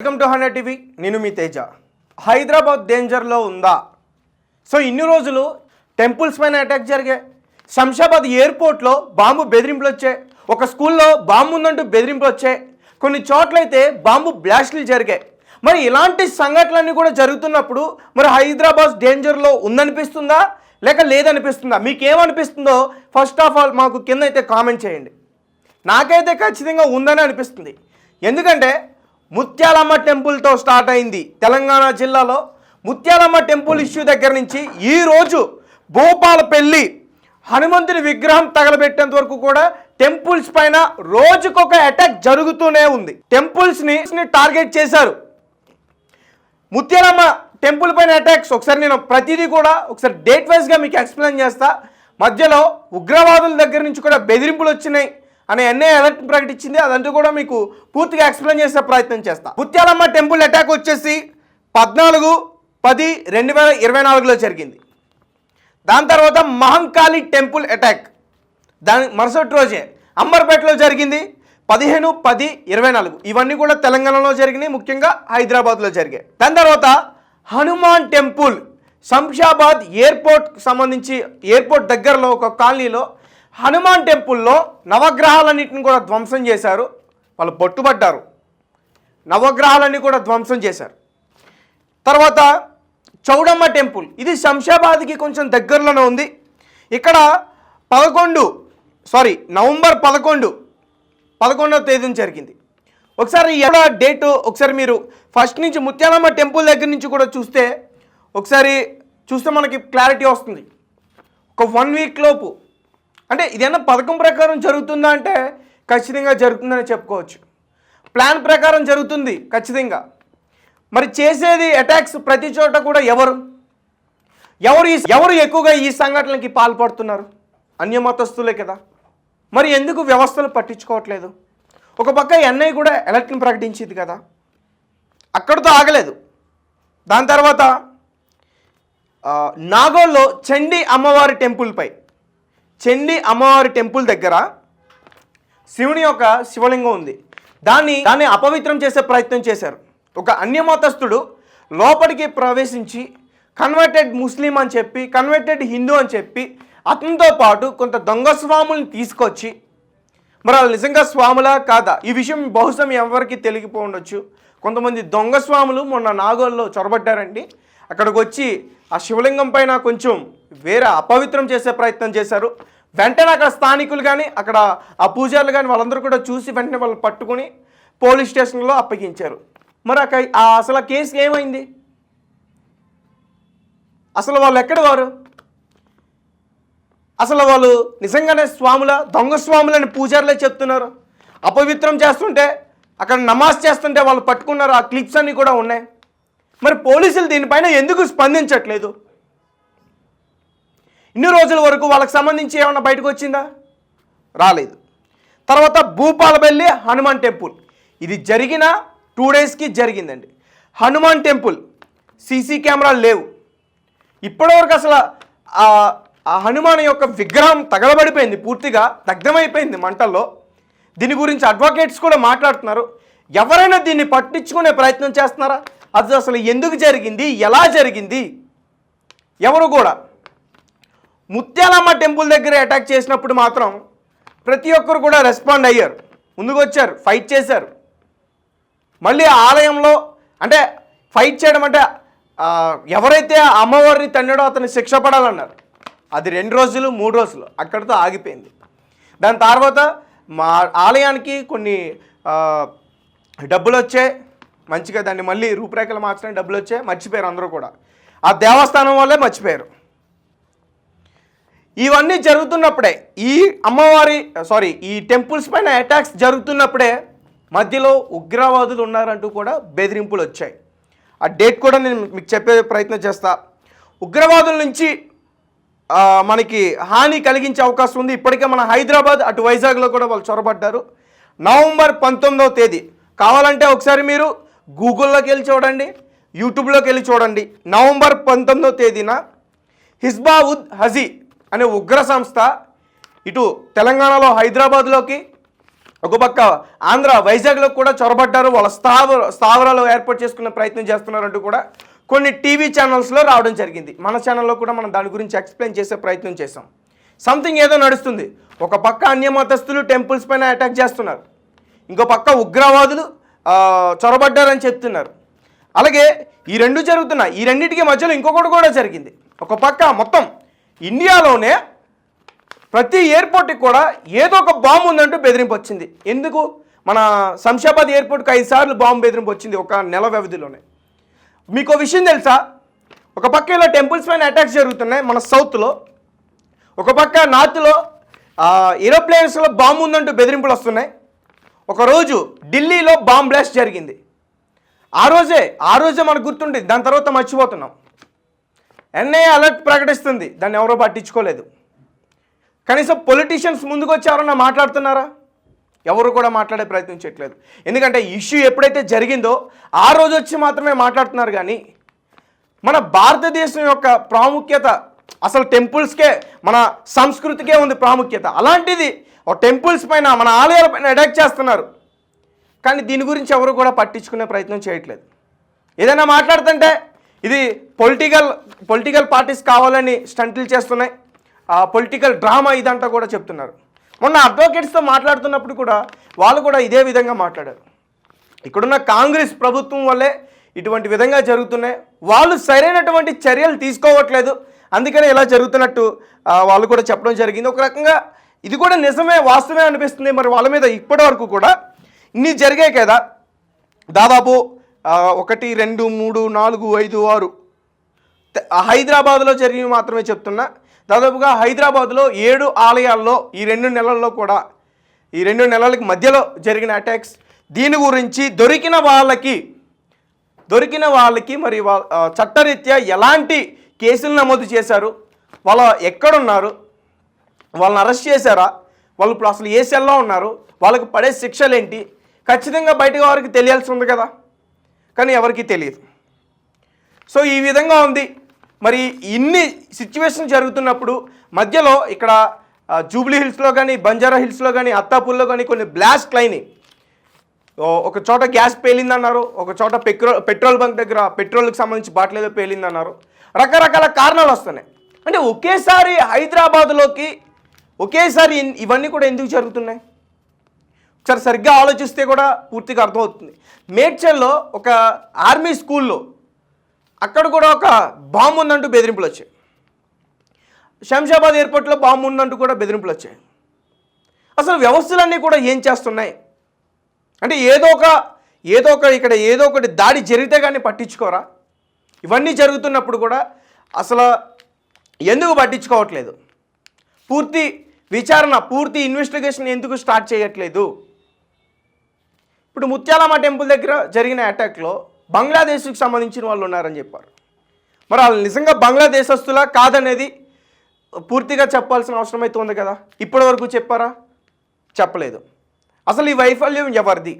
Welcome to 100 TV. నేను మీ తేజ. హైదరాబాద్ డేంజర్లో ఉందా? So ఇన్ని రోజులు టెంపుల్స్ పైన అటాక్ జరిగాయి. శంషాబాద్ ఎయిర్పోర్ట్లో బాంబు బెదిరింపులు వచ్చాయి. ఒక స్కూల్లో బాంబు ఉందంటూ బెదిరింపులు వచ్చాయి. కొన్ని చోట్లయితే బాంబు బ్లాస్టులు జరిగాయి. మరి ఇలాంటి సంఘటనలన్నీ కూడా జరుగుతున్నప్పుడు మరి హైదరాబాద్ డేంజర్లో ఉందనిపిస్తుందా లేక లేదనిపిస్తుందా? మీకేమనిపిస్తుందో ఫస్ట్ ఆఫ్ ఆల్ మాకు కింద అయితే కామెంట్ చేయండి. నాకైతే ఖచ్చితంగా ఉందని అనిపిస్తుంది. ఎందుకంటే ముత్యాలమ్మ టెంపుల్తో స్టార్ట్ అయింది తెలంగాణ జిల్లాలో. ముత్యాలమ్మ టెంపుల్ ఇష్యూ దగ్గర నుంచి ఈరోజు భూపాలపల్లి హనుమంతుని విగ్రహం తగలబెట్టేంత వరకు కూడా టెంపుల్స్ పైన రోజుకొక అటాక్ జరుగుతూనే ఉంది. టెంపుల్స్ని టార్గెట్ చేశారు. ముత్యాలమ్మ టెంపుల్ పైన అటాక్స్ ఒకసారి నేను ప్రతిదీ కూడా ఒకసారి డేట్ వైజ్గా మీకు ఎక్స్ప్లెయిన్ చేస్తా. మధ్యలో ఉగ్రవాదుల దగ్గర నుంచి కూడా బెదిరింపులు వచ్చినాయి అనే ఎన్ఐ అలర్ట్ ప్రకటించింది. అదంతా కూడా మీకు పూర్తిగా ఎక్స్ప్లెయిన్ చేసే ప్రయత్నం చేస్తా. ముత్యాలమ్మ టెంపుల్ అటాక్ వచ్చేసి 14/10/2024లో జరిగింది. దాని తర్వాత మహంకాళి టెంపుల్ అటాక్ దాని మరుసటి రోజే అంబర్పేటలో జరిగింది 15/10/24. ఇవన్నీ కూడా తెలంగాణలో జరిగినాయి, ముఖ్యంగా హైదరాబాద్లో జరిగాయి. దాని తర్వాత హనుమాన్ టెంపుల్ శంషాబాద్ ఎయిర్పోర్ట్ సంబంధించి ఎయిర్పోర్ట్ దగ్గరలో ఒక కాలనీలో హనుమాన్ టెంపుల్లో నవగ్రహాలన్నింటిని కూడా ధ్వంసం చేశారు. వాళ్ళు పట్టుబడ్డారు. నవగ్రహాలన్నీ కూడా ధ్వంసం చేశారు. తర్వాత చౌడమ్మ టెంపుల్, ఇది శంషాబాద్కి కొంచెం దగ్గరలోనే ఉంది. ఇక్కడ నవంబర్ 11వ తేదీన జరిగింది. ఒకసారి ఎక్కడ డేటు ఒకసారి మీరు ఫస్ట్ నుంచి ముత్యాలమ్మ టెంపుల్ దగ్గర నుంచి కూడా చూస్తే మనకి క్లారిటీ వస్తుంది. ఒక 1 వీక్ లోపు, అంటే ఇదేనా పథకం ప్రకారం జరుగుతుందా అంటే ఖచ్చితంగా జరుగుతుందని చెప్పుకోవచ్చు. ప్లాన్ ప్రకారం జరుగుతుంది ఖచ్చితంగా. మరి చేసేది అటాక్స్ ప్రతి చోట కూడా ఎవరు ఎక్కువగా ఈ సంఘటనలకి పాల్పడుతున్నారు? అన్యమతస్తులే కదా. మరి ఎందుకు వ్యవస్థలు పట్టించుకోవట్లేదు? ఒక పక్క ఎన్ఐ కూడా అలర్ట్ని ప్రకటించింది కదా, అక్కడితో ఆగలేదు. దాని తర్వాత నాగోల్లో చండీ అమ్మవారి టెంపుల్ దగ్గర శివుని యొక్క శివలింగం ఉంది. దాన్ని అపవిత్రం చేసే ప్రయత్నం చేశారు. ఒక అన్యమతస్థుడు లోపలికి ప్రవేశించి కన్వర్టెడ్ ముస్లిం అని చెప్పి, కన్వర్టెడ్ హిందూ అని చెప్పి, అతనితో పాటు కొంత దొంగ స్వాములను తీసుకొచ్చి, మరి వాళ్ళు నిజంగా స్వాములా కాదా ఈ విషయం బహుశా ఎవరికి తెలియకపోవచ్చు. కొంతమంది దొంగ స్వాములు మొన్న నాగోల్లో చొరబడ్డారండి. అక్కడికి వచ్చి ఆ శివలింగం పైన కొంచెం వేరే అపవిత్రం చేసే ప్రయత్నం చేశారు. వెంటనే అక్కడ స్థానికులు కానీ అక్కడ ఆ పూజారులు కానీ వాళ్ళందరూ కూడా చూసి వెంటనే వాళ్ళు పట్టుకుని పోలీస్ స్టేషన్లో అప్పగించారు. మరి అసలు కేసు ఏమైంది? అసలు వాళ్ళు ఎక్కడ వారు? అసలు వాళ్ళు నిజంగానే దొంగ స్వాములని పూజారులే చెప్తున్నారు. అపవిత్రం చేస్తుంటే అక్కడ నమాజ్ చేస్తుంటే వాళ్ళు పట్టుకున్నారు. ఆ క్లిప్స్ అన్నీ కూడా ఉన్నాయి. మరి పోలీసులు దీనిపైన ఎందుకు స్పందించట్లేదు? ఇన్ని రోజుల వరకు వాళ్ళకి సంబంధించి ఏమన్నా బయటకు వచ్చిందా? రాలేదు. తర్వాత భూపాలపల్లి హనుమాన్ టెంపుల్, ఇది జరిగిన 2 డేస్కి జరిగిందండి. హనుమాన్ టెంపుల్ సీసీ కెమెరాలు లేవు. ఇప్పటివరకు అసలు ఆ హనుమాన్ యొక్క విగ్రహం తగలబడిపోయింది, పూర్తిగా దగ్ధమైపోయింది మంటల్లో. దీని గురించి అడ్వకేట్స్ కూడా మాట్లాడుతున్నారు. ఎవరైనా దీన్ని పట్టించుకునే ప్రయత్నం చేస్తున్నారా? అది అసలు ఎందుకు జరిగింది, ఎలా జరిగింది? ఎవరు కూడా ముత్యాలమ్మ టెంపుల్ దగ్గర అటాక్ చేసినప్పుడు మాత్రం ప్రతి ఒక్కరు కూడా రెస్పాండ్ అయ్యారు, ముందుకు వచ్చారు, ఫైట్ చేశారు. మళ్ళీ ఆలయంలో అంటే ఫైట్ చేయడం అంటే ఎవరైతే అమ్మవారిని తన్నాడో అతని శిక్ష పడాలన్నారు. అది 2 రోజులు 3 రోజులు అక్కడితో ఆగిపోయింది. దాని తర్వాత మా ఆలయానికి కొన్ని డబ్బులు వచ్చాయి, మంచిగా దాన్ని మళ్ళీ రూపురేఖలు మార్చడానికి డబ్బులు వచ్చాయి, మర్చిపోయారు అందరూ కూడా. ఆ దేవస్థానం వల్లే మర్చిపోయారు. ఇవన్నీ జరుగుతున్నప్పుడే ఈ టెంపుల్స్ పైన అటాక్స్ జరుగుతున్నప్పుడే మధ్యలో ఉగ్రవాదులు ఉన్నారంటూ కూడా బెదిరింపులు వచ్చాయి. ఆ డేట్ కూడా నేను మీకు చెప్పే ప్రయత్నం చేస్తా. ఉగ్రవాదుల నుంచి మనకి హాని కలిగించే అవకాశం ఉంది. ఇప్పటికే మన హైదరాబాద్ అటు వైజాగ్లో కూడా వాళ్ళు చొరబడ్డారు. నవంబర్ 19వ తేదీ కావాలంటే ఒకసారి మీరు గూగుల్లోకి వెళ్ళి చూడండి, యూట్యూబ్లోకి వెళ్ళి చూడండి. నవంబర్ 19వ తేదీన హిజ్బా-ఉద్ హజీ అనే ఉగ్ర సంస్థ ఇటు తెలంగాణలో హైదరాబాద్లోకి ఒక పక్క ఆంధ్ర వైజాగ్లో కూడా చొరబడ్డారు, వాళ్ళ స్థావరాలు ఏర్పాటు చేసుకునే ప్రయత్నం చేస్తున్నారంటూ కూడా కొన్ని టీవీ ఛానల్స్లో రావడం జరిగింది. మన ఛానల్లో కూడా మనం దాని గురించి ఎక్స్ప్లెయిన్ చేసే ప్రయత్నం చేసాం. సంథింగ్ ఏదో నడుస్తుంది. ఒక పక్క అన్యమతస్థులు టెంపుల్స్ పైన అటాక్ చేస్తున్నారు, ఇంకో పక్క ఉగ్రవాదులు చొరబడ్డారని చెప్తున్నారు. అలాగే ఈ రెండు జరుగుతున్నాయి. ఈ రెండింటికి మధ్యలో ఇంకొకటి కూడా జరిగింది. ఒక పక్క మొత్తం ఇండియాలోనే ప్రతి ఎయిర్పోర్ట్కి కూడా ఏదో ఒక బాంబు ఉందంటూ బెదిరింపు వచ్చింది. ఎందుకు? మన శంషాబాద్ ఎయిర్పోర్ట్కి 5 సార్లు బాంబు బెదిరింపు వచ్చింది ఒక నెల వ్యవధిలోనే. మీకు విషయం తెలుసా? ఒక పక్క ఇలా టెంపుల్స్ పైన అటాక్స్ జరుగుతున్నాయి మన సౌత్లో, ఒక పక్క నార్త్లో ఏరోప్లేన్స్లో బాంబు ఉందంటూ బెదిరింపులు వస్తున్నాయి. ఒకరోజు ఢిల్లీలో బాంబ్ బ్లాస్ట్ జరిగింది. ఆ రోజే మనకు గుర్తుండి, దాని తర్వాత మర్చిపోతున్నాం. ఎన్ఐఏ అలర్ట్ ప్రకటిస్తుంది, దాన్ని ఎవరో పట్టించుకోలేదు. కనీసం పొలిటీషియన్స్ ముందుకు వచ్చి ఎవరన్నా మాట్లాడుతున్నారా? ఎవరు కూడా మాట్లాడే ప్రయత్నం చేయట్లేదు. ఎందుకంటే ఇష్యూ ఎప్పుడైతే జరిగిందో ఆ రోజు వచ్చి మాత్రమే మాట్లాడుతున్నారు. కానీ మన భారతదేశం యొక్క ప్రాముఖ్యత అసలు టెంపుల్స్కే, మన సంస్కృతికే ఉంది ప్రాముఖ్యత. అలాంటిది టెంపుల్స్ పైన, మన ఆలయాల పైన అటాక్ చేస్తున్నారు. కానీ దీని గురించి ఎవరు కూడా పట్టించుకునే ప్రయత్నం చేయట్లేదు. ఏదైనా మాట్లాడుతుంటే ఇది పొలిటికల్ పార్టీస్ కావాలని స్టంట్లు చేస్తున్నాయి, పొలిటికల్ డ్రామా ఇదంతా కూడా చెప్తున్నారు. మొన్న అడ్వకేట్స్తో మాట్లాడుతున్నప్పుడు కూడా వాళ్ళు కూడా ఇదే విధంగా మాట్లాడారు. ఇక్కడున్న కాంగ్రెస్ ప్రభుత్వం వల్లే ఇటువంటి విధంగా జరుగుతున్నాయి, వాళ్ళు సరైనటువంటి చర్యలు తీసుకోవట్లేదు, అందుకనే ఇలా జరుగుతున్నట్టు వాళ్ళు కూడా చెప్పడం జరిగింది. ఒక రకంగా ఇది కూడా నిజమే, వాస్తవమే అనిపిస్తుంది. మరి వాళ్ళ మీద ఇప్పటి వరకు కూడా ఇన్ని జరిగాయి కదా, దాదాపు 1, 2, 3, 4, 5, 6 హైదరాబాద్లో జరిగినవి మాత్రమే చెప్తున్నా. దాదాపుగా హైదరాబాద్లో 7 ఆలయాల్లో ఈ 2 నెలల్లో కూడా, ఈ 2 నెలలకి మధ్యలో జరిగిన అటాక్స్, దీని గురించి దొరికిన వాళ్ళకి మరి చట్టరీత్యా ఎలాంటి కేసులు నమోదు చేశారు, వాళ్ళు ఎక్కడున్నారు, వాళ్ళని అరెస్ట్ చేశారా, వాళ్ళు ఇప్పుడు అసలు ఏ సెల్లో ఉన్నారు, వాళ్ళకి పడే శిక్షలు ఏంటి, ఖచ్చితంగా బయటకు వారికి తెలియాల్సి ఉంది కదా. కానీ ఎవరికి తెలియదు. సో ఈ విధంగా ఉంది. మరి ఇన్ని సిచ్యువేషన్ జరుగుతున్నప్పుడు మధ్యలో ఇక్కడ జూబ్లీ హిల్స్లో కానీ, బంజారా హిల్స్లో కానీ, అత్తాపూర్లో కానీ కొన్ని బ్లాస్ట్లు అయినాయి. ఒక చోట గ్యాస్ పేలిందన్నారు, ఒక చోట పెట్రోల్ బంక్ దగ్గర పెట్రోల్కి సంబంధించి బాటిల్ ఏదో పేలిందన్నారు. రకరకాల కారణాలు వస్తున్నాయి. అంటే ఒకేసారి హైదరాబాద్లోకి ఒకేసారి ఇవన్నీ కూడా ఎందుకు జరుగుతున్నాయి? ఒకసారి సరిగ్గా ఆలోచిస్తే కూడా పూర్తిగా అర్థమవుతుంది. మేడ్చల్లో ఒక ఆర్మీ స్కూల్లో అక్కడ కూడా ఒక బాంబు ఉందంటూ బెదిరింపులు వచ్చాయి. శంషాబాద్ ఎయిర్పోర్ట్లో బాంబు ఉందంటూ కూడా బెదిరింపులు వచ్చాయి. అసలు వ్యవస్థలన్నీ కూడా ఏం చేస్తున్నాయి అంటే ఏదో ఒక ఇక్కడ ఏదో ఒకటి దాడి జరిగితే కానీ పట్టించుకోరా? ఇవన్నీ జరుగుతున్నప్పుడు కూడా అసలు ఎందుకు పట్టించుకోవట్లేదు? పూర్తి విచారణ, పూర్తి ఇన్వెస్టిగేషన్ ఎందుకు స్టార్ట్ చేయట్లేదు? ఇప్పుడు ముత్యాలమ్మ టెంపుల్ దగ్గర జరిగిన అటాక్లో బంగ్లాదేశ్కి సంబంధించిన వాళ్ళు ఉన్నారని చెప్పారు. మరి వాళ్ళు నిజంగా బంగ్లాదేశస్తులా కాదనేది పూర్తిగా చెప్పాల్సిన అవసరం అయితే ఉంది కదా. ఇప్పటి వరకు చెప్పారా? చెప్పలేదు. అసలు ఈ వైఫల్యం ఎవరిది?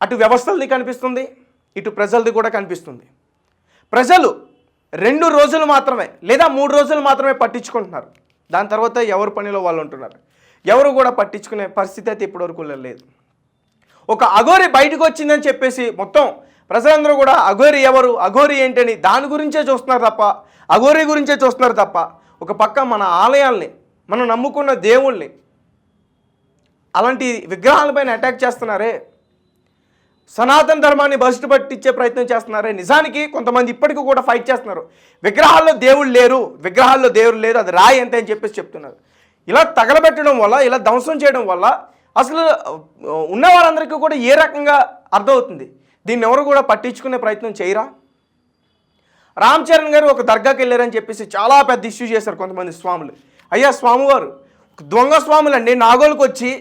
అటు వ్యవస్థలది కనిపిస్తుంది, ఇటు ప్రజలది కూడా కనిపిస్తుంది. ప్రజలు 2 రోజులు మాత్రమే లేదా 3 రోజులు మాత్రమే పట్టించుకుంటున్నారు. దాని తర్వాత ఎవరి పనిలో వాళ్ళు ఉంటున్నారు. ఎవరు కూడా పట్టించుకునే పరిస్థితి అయితే ఇప్పటివరకు లేదు. ఒక అఘోరి బయటకు వచ్చిందని చెప్పేసి మొత్తం ప్రజలందరూ కూడా అఘోరి ఎవరు, అఘోరి ఏంటని దాని గురించే చూస్తున్నారు తప్ప, అఘోరి గురించే చూస్తున్నారు తప్ప, ఒక పక్క మన ఆలయాల్ని, మనం నమ్ముకున్న దేవుళ్ళని అలాంటి విగ్రహాలపైన అటాక్ చేస్తున్నారే, సనాతన ధర్మాన్ని బస్టు పట్టించే ప్రయత్నం చేస్తున్నారే. నిజానికి కొంతమంది ఇప్పటికీ కూడా ఫైట్ చేస్తున్నారు. విగ్రహాల్లో దేవుళ్ళు లేరు, అది రాయి అంతే అని చెప్పేసి చెప్తున్నారు. ఇలా తగలబెట్టడం వల్ల, ఇలా ధ్వంసం చేయడం వల్ల అసలు ఉన్న వారందరికీ కూడా ఏ రకంగా అర్థమవుతుంది? దీన్ని ఎవరు కూడా పట్టించుకునే ప్రయత్నం చేయరా? రామ్ చరణ్ గారు ఒక దర్గాకి వెళ్ళారని చెప్పేసి చాలా పెద్ద ఇష్యూ చేశారు కొంతమంది స్వాములు. అయ్యా స్వామివారు దొంగ స్వాములు అండి, నాగోలుకు వచ్చి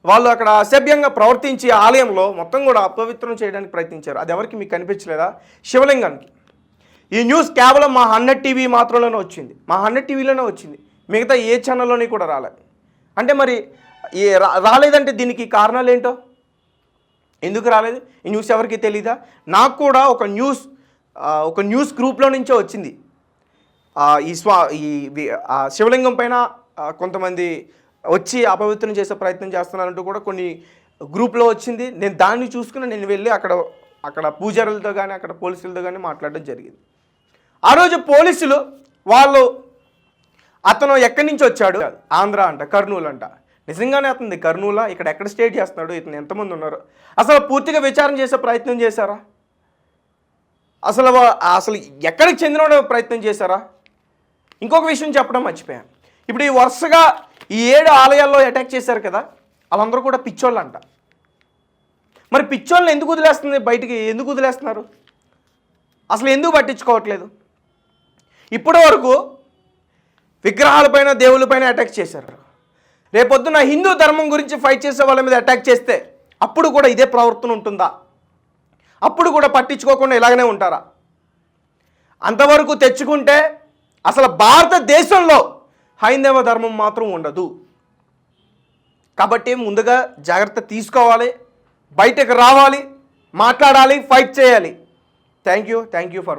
వాళ్ళు అక్కడ అసభ్యంగా ప్రవర్తించి ఆలయంలో మొత్తం కూడా అపవిత్రం చేయడానికి ప్రయత్నించారు. అది ఎవరికి మీకు కనిపించలేదా? శివలింగానికి. ఈ న్యూస్ కేవలం మా 100 టీవీ మాత్రంలోనే వచ్చింది, మా 100 టీవీలోనే వచ్చింది, మిగతా ఏ ఛానల్లోని కూడా రాలేదు. అంటే మరి రాలేదంటే దీనికి కారణాలు ఏంటో, ఎందుకు రాలేదు? ఈ న్యూస్ ఎవరికి తెలీదా? నాకు కూడా ఒక న్యూస్ గ్రూప్లో నుంచే వచ్చింది. ఈ శివలింగం పైన కొంతమంది వచ్చి అపవిత్రం చేసే ప్రయత్నం చేస్తున్నారంటూ కూడా కొన్ని గ్రూప్లో వచ్చింది. నేను దాన్ని చూసుకుని నేను వెళ్ళి అక్కడ పూజారులతో కానీ అక్కడ పోలీసులతో కానీ మాట్లాడడం జరిగింది. ఆ రోజు పోలీసులు వాళ్ళు అతను ఎక్కడి నుంచి వచ్చాడు, ఆంధ్ర అంట, కర్నూలు అంట. నిజంగానే అతనిది కర్నూలా, ఇక్కడ ఎక్కడ స్టేట్ చేస్తున్నాడు, ఇతను ఎంతమంది ఉన్నారు, అసలు పూర్తిగా విచారణ చేసే ప్రయత్నం చేశారా? అసలు ఎక్కడికి చెందిన ప్రయత్నం చేశారా? ఇంకొక విషయం చెప్పడం మర్చిపోయాను. ఇప్పుడు ఈ వరుసగా ఈ 7 ఆలయాల్లో అటాక్ చేశారు కదా, వాళ్ళందరూ కూడా పిచ్చోళ్ళు అంట. మరి పిచ్చోళ్ళని ఎందుకు వదిలేస్తుంది బయటికి, ఎందుకు వదిలేస్తున్నారు, అసలు ఎందుకు పట్టించుకోవట్లేదు? ఇప్పటి వరకు విగ్రహాలపైన దేవుళ్ళపైన అటాక్ చేశారు. రేపొద్దున హిందూ ధర్మం గురించి ఫైట్ చేసే వాళ్ళ మీద అటాక్ చేస్తే అప్పుడు కూడా ఇదే ప్రవర్తన ఉంటుందా? అప్పుడు కూడా పట్టించుకోకుండా ఇలాగనే ఉంటారా? అంతవరకు తెచ్చుకుంటే అసలు భారతదేశంలో హైందవ ధర్మం మాత్రం ఉండదు. కాబట్టి ముందుగా జాగ్రత్త తీసుకోవాలి, బయటకు రావాలి, మాట్లాడాలి, ఫైట్ చేయాలి. Thank you for watching.